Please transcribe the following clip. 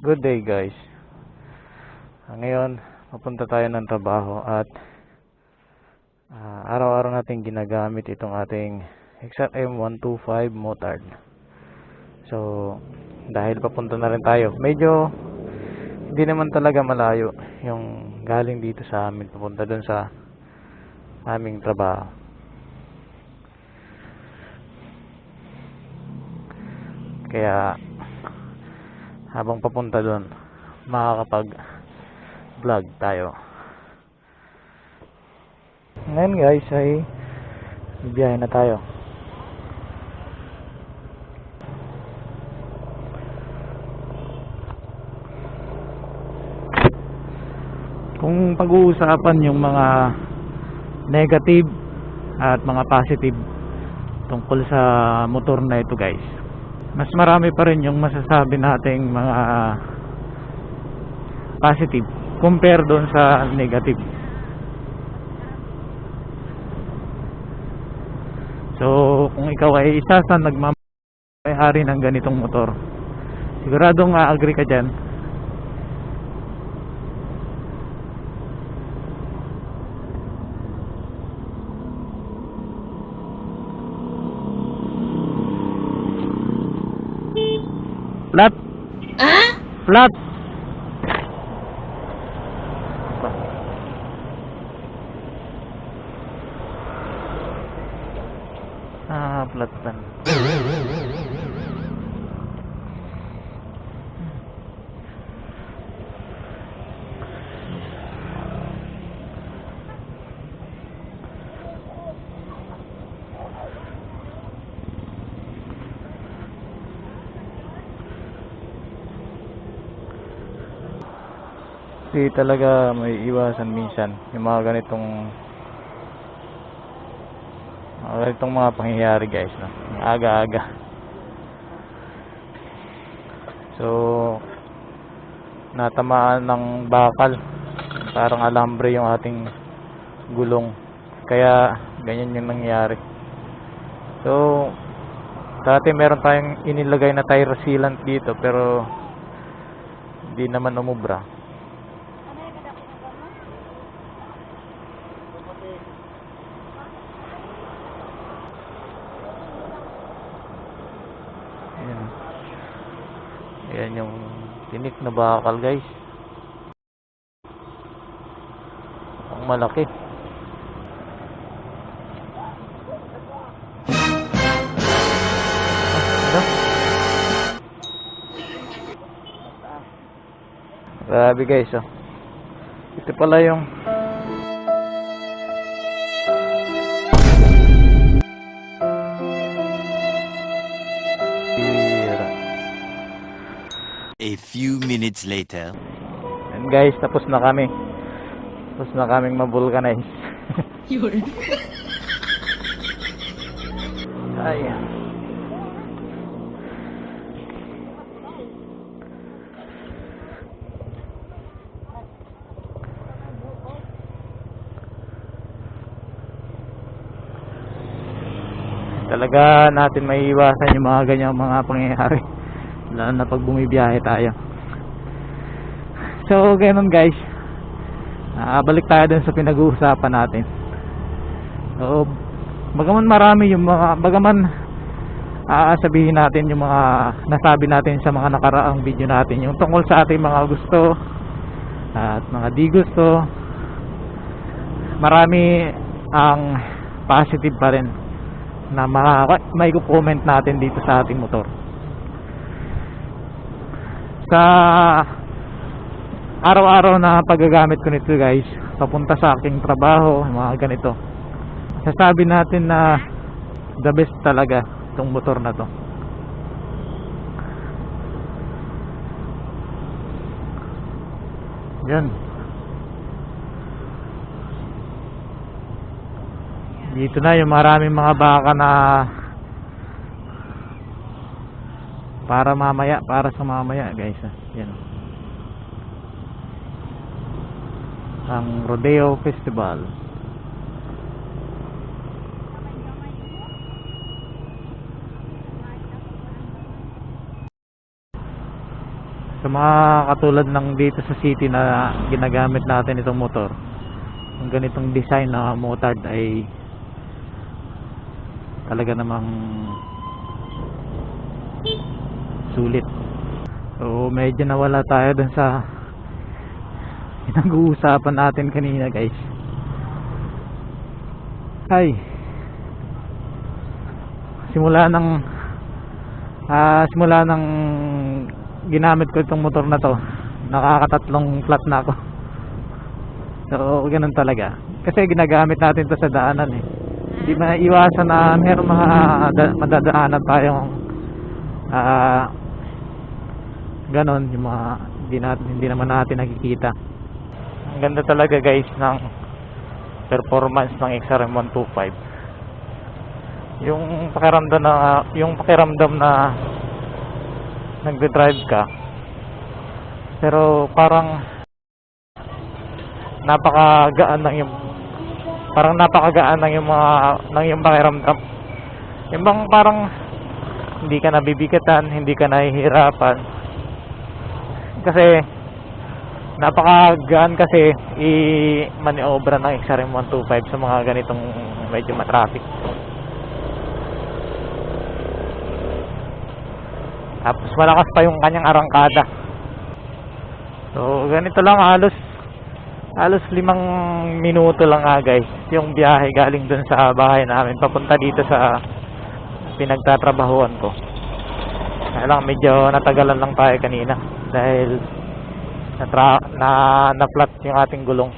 Good day guys. Ngayon, papunta tayo ng trabaho at araw-araw natin ginagamit itong ating XRM 125 motard. So, dahil papunta na rin tayo, medyo hindi naman talaga malayo yung galing dito sa amin papunta dun sa aming trabaho. Kaya habang papunta doon makakapag-vlog tayo. Ngayon guys ay biyahe na tayo. Kung pag-uusapan yung mga negative at mga positive tungkol sa motor na ito guys, mas marami pa rin yung masasabi nating mga positive compare doon sa negative. So kung ikaw ay isa sa nagmamay-ari ng ganitong motor, siguradong agree ka dyan. Flat. Flat. Flat pan. Hindi talaga may iwasan minsan yung mga ganitong mga pangyayari guys, no? Aga-aga. So natamaan ng bakal, parang alambre yung ating gulong, kaya ganyan yung nangyari. So dati meron tayong inilagay na tire sealant dito pero hindi naman umubra. Ayan yung tinik na bakal guys. Ang malaki. Grabe guys, oh. Ito pala yung A few minutes later. and guys, tapos na kami. Tapos na kaming mabulkanize. Yun. Ay. Talaga natin may iwasan yung mga ganyang mga pangyayari, lalo na pag bumibiyahe tayo. So ganun guys, balik tayo dun sa pinag-uusapan natin. So bagaman marami yung mga, bagaman sabihin natin yung mga nasabi natin sa mga nakaraang video natin, yung tungkol sa ating mga gusto at mga di gusto, marami ang positive pa rin na may comment natin dito sa ating motor. Sa araw-araw na paggagamit ko nito guys, papunta sa aking trabaho, mga ganito, sasabi natin na the best talaga itong motor na to. Yan. Dito na yung maraming mga baka na para sa mamaya guys. Yan. Ang Rodeo Festival. Sa mga katulad ng dito sa city na ginagamit natin itong motor, yung ganitong design na motard ay talaga namang sulit. So medyo nawala tayo dun sa pinag-uusapan natin kanina, guys. Ay, simula ng ginamit ko itong motor na to, nakakatatlong flat na ako. So ganun talaga, kasi ginagamit natin to sa daanan eh. Hindi maiwasan na meron mga madadaanan tayong ganon, yung mga hindi naman natin nakikita. Ang ganda talaga, guys, ng performance ng XRM 125. Yung pakiramdam na nagde-drive ka, pero parang napakagaan ng yung pakiramdam. Yung bang parang hindi ka nabibigatan, hindi ka nahihirapan, kasi napakagaan kasi i-maniobra ng XRM 125 sa mga ganitong medyo matraffic. Tapos malakas pa yung kanyang arangkada. So ganito lang, halos 5 minuto lang nga, guys, yung biyahe galing dun sa bahay namin papunta dito sa pinagtatrabahuan ko. Kaya lang medyo natagalan lang tayo kanina dahil na-flat yung ating gulong.